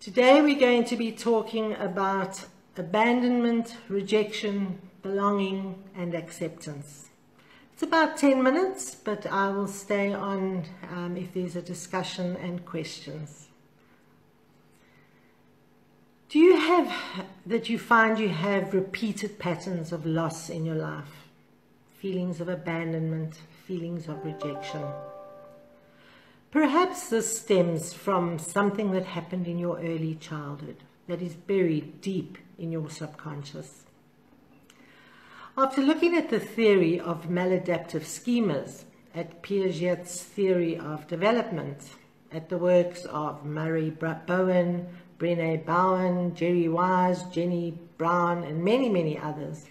Today we're going to be talking about abandonment, rejection, belonging and acceptance. It's about 10 minutes, but I will stay on if there's a discussion and questions. Do you find you have repeated patterns of loss in your life? Feelings of abandonment, feelings of rejection? Perhaps this stems from something that happened in your early childhood that is buried deep in your subconscious. After looking at the theory of maladaptive schemas, at Piagiat's theory of development, at the works of Bowen, Brené, Bowen, Jerry Wise, Jenny Brown, and many, many others,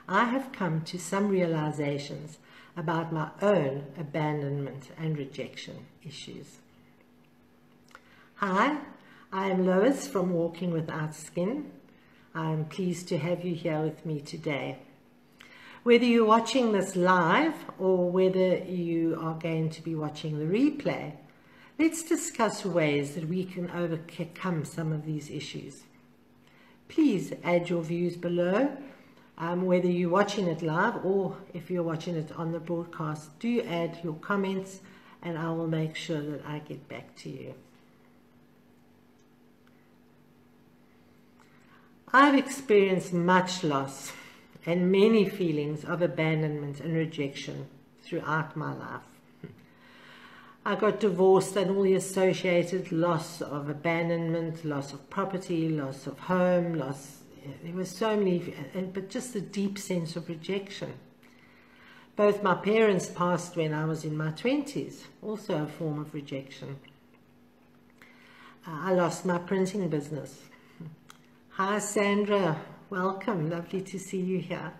I have come to some realizations about my own abandonment and rejection issues. Hi, I am Lois from Walking Without Skin. I am pleased to have you here with me today. Whether you're watching this live or whether you are going to be watching the replay, let's discuss ways that we can overcome some of these issues. Please add your views below. Whether you're watching it live or if you're watching it on the broadcast, do add your comments and I will make sure that I get back to you. I've experienced much loss and many feelings of abandonment and rejection throughout my life. I got divorced and all the associated loss of abandonment, loss of property, loss of home, there were so many, but just a deep sense of rejection. Both my parents passed when I was in my 20s, also a form of rejection. I lost my printing business. Hi Sandra, welcome, lovely to see you here.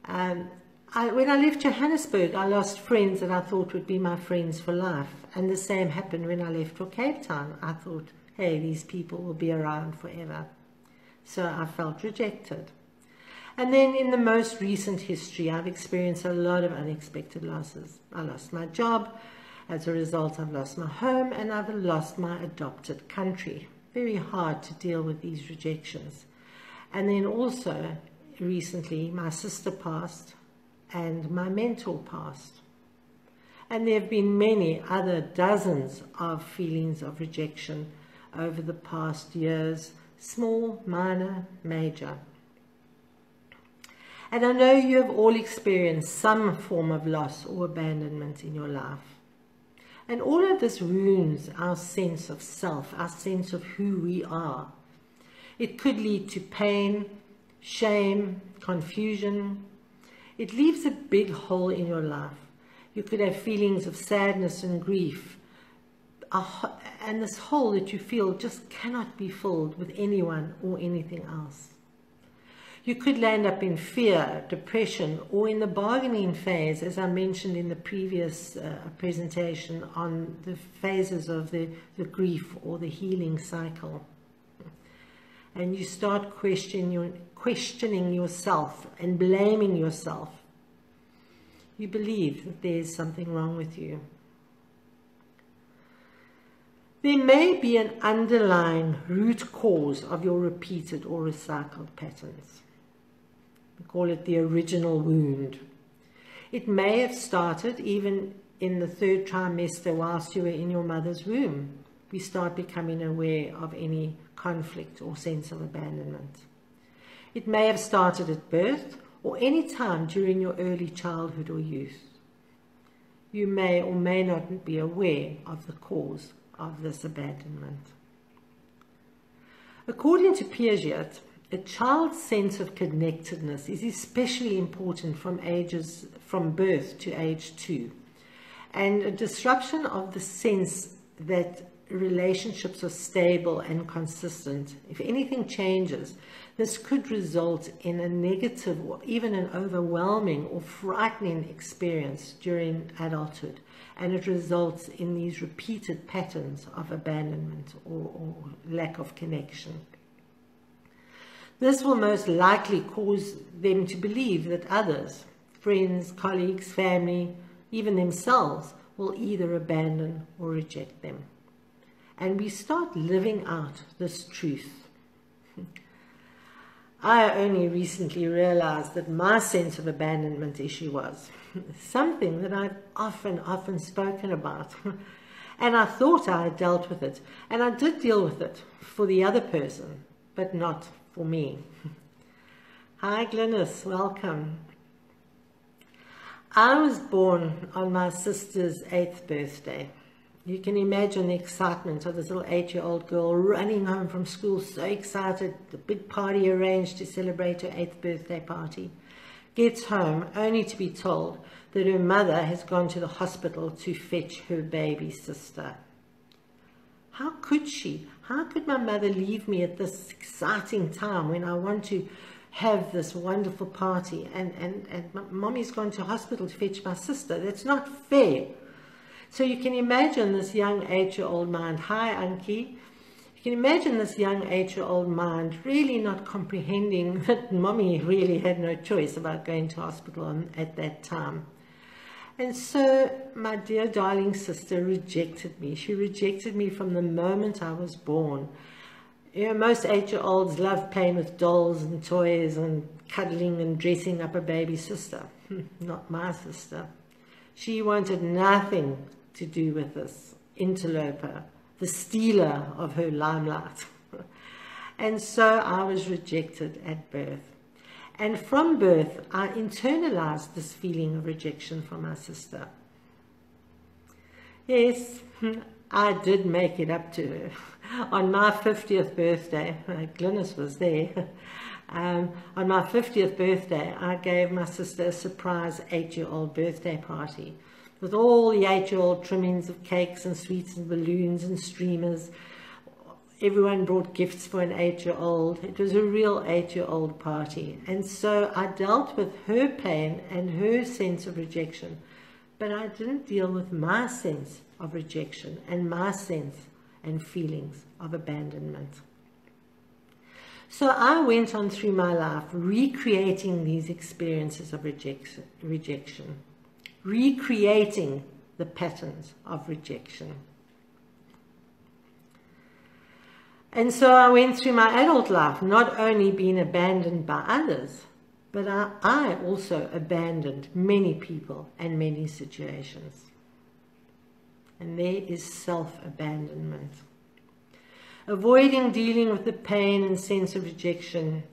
When I left Johannesburg, I lost friends that I thought would be my friends for life. And the same happened when I left for Cape Town. I thought, hey, these people will be around forever. So I felt rejected. And then in the most recent history, I've experienced a lot of unexpected losses. I lost my job. As a result, I've lost my home and I've lost my adopted country. Very hard to deal with these rejections. And then also, recently, my sister passed and my mentor passed. And there have been many other dozens of feelings of rejection over the past years. Small, minor, major. And I know you have all experienced some form of loss or abandonment in your life. And all of this wounds our sense of self, our sense of who we are. It could lead to pain, shame, confusion. It leaves a big hole in your life. You could have feelings of sadness and grief. And this hole that you feel just cannot be filled with anyone or anything else. You could land up in fear, depression, or in the bargaining phase, as I mentioned in the previous presentation on the phases of the grief or the healing cycle. And you start questioning yourself and blaming yourself. You believe that there's something wrong with you. There may be an underlying root cause of your repeated or recycled patterns. We call it the original wound. It may have started even in the 3rd trimester whilst you were in your mother's womb. We start becoming aware of any conflict or sense of abandonment. It may have started at birth or any time during your early childhood or youth. You may or may not be aware of the cause of this abandonment. According to Piagiat, a child's sense of connectedness is especially important from birth to age 2, and a disruption of the sense that relationships are stable and consistent. If anything changes, this could result in a negative or even an overwhelming or frightening experience during adulthood, and it results in these repeated patterns of abandonment or lack of connection. This will most likely cause them to believe that others, friends, colleagues, family, even themselves, will either abandon or reject them. and we start living out this truth. I only recently realized that my sense of abandonment issue was something that I've often spoken about. And I thought I had dealt with it, and I did deal with it for the other person, but not for me. Hi Glynis, welcome. I was born on my sister's 8th birthday. You can imagine the excitement of this little 8-year-old girl running home from school, so excited, the big party arranged to celebrate her 8th birthday party. Gets home only to be told that her mother has gone to the hospital to fetch her baby sister. How could she? How could my mother leave me at this exciting time when I want to have this wonderful party and mommy's gone to hospital to fetch my sister? That's not fair. So you can imagine this young 8-year-old mind. Hi, Anki. You can imagine this young 8-year-old mind really not comprehending that mommy really had no choice about going to hospital at that time. And so my dear darling sister rejected me. She rejected me from the moment I was born. You know, most 8-year-olds love playing with dolls and toys and cuddling and dressing up a baby sister. Not my sister. She wanted nothing to do with this interloper, the stealer of her limelight. And so I was rejected at birth. And from birth, I internalized this feeling of rejection from my sister. Yes, I did make it up to her. On my 50th birthday, Glynis was there, on my 50th birthday, I gave my sister a surprise 8-year-old birthday party with all the 8-year-old trimmings of cakes and sweets and balloons and streamers. Everyone brought gifts for an 8-year-old. It was a real 8-year-old party. And so I dealt with her pain and her sense of rejection, but I didn't deal with my sense of rejection and my sense and feelings of abandonment. So I went on through my life recreating these experiences of rejection, recreating the patterns of rejection. And so I went through my adult life, not only being abandoned by others, but I also abandoned many people and many situations. And there is self-abandonment. Avoiding dealing with the pain and sense of rejection,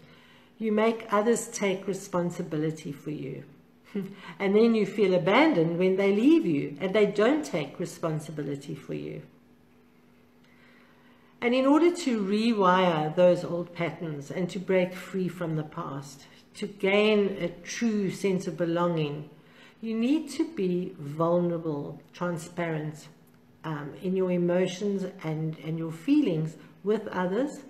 you make others take responsibility for you. And then you feel abandoned when they leave you and they don't take responsibility for you. And in order to rewire those old patterns and to break free from the past, to gain a true sense of belonging, you need to be vulnerable, transparent in your emotions and your feelings with others.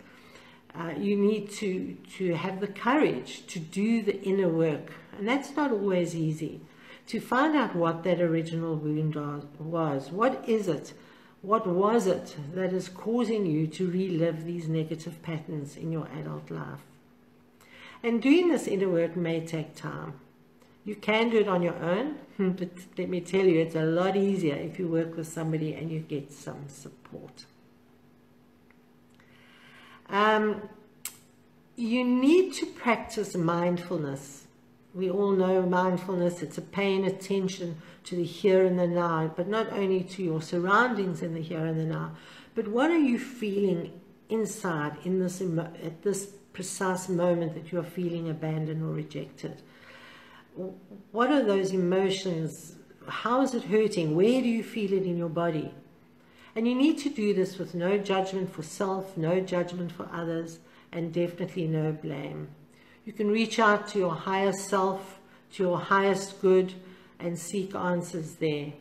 You need to have the courage to do the inner work. And that's not always easy. To find out what that original wound was. What is it? What was it that is causing you to relive these negative patterns in your adult life? And doing this inner work may take time. You can do it on your own, but let me tell you, it's a lot easier if you work with somebody and you get some support. You need to practice mindfulness. We all know mindfulness, it's a paying attention to the here and the now, but not only to your surroundings in the here and the now, but what are you feeling inside in this, at this precise moment that you are feeling abandoned or rejected? What are those emotions? How is it hurting? Where do you feel it in your body? And you need to do this with no judgment for self, no judgment for others, and definitely no blame. You can reach out to your higher self, to your highest good, and seek answers there.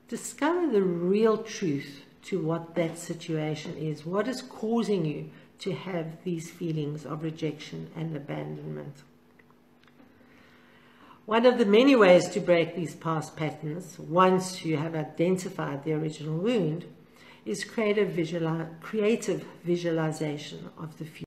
Discover the real truth to what that situation is. What is causing you to have these feelings of rejection and abandonment? One of the many ways to break these past patterns, once you have identified the original wound, is creative visualization of the future.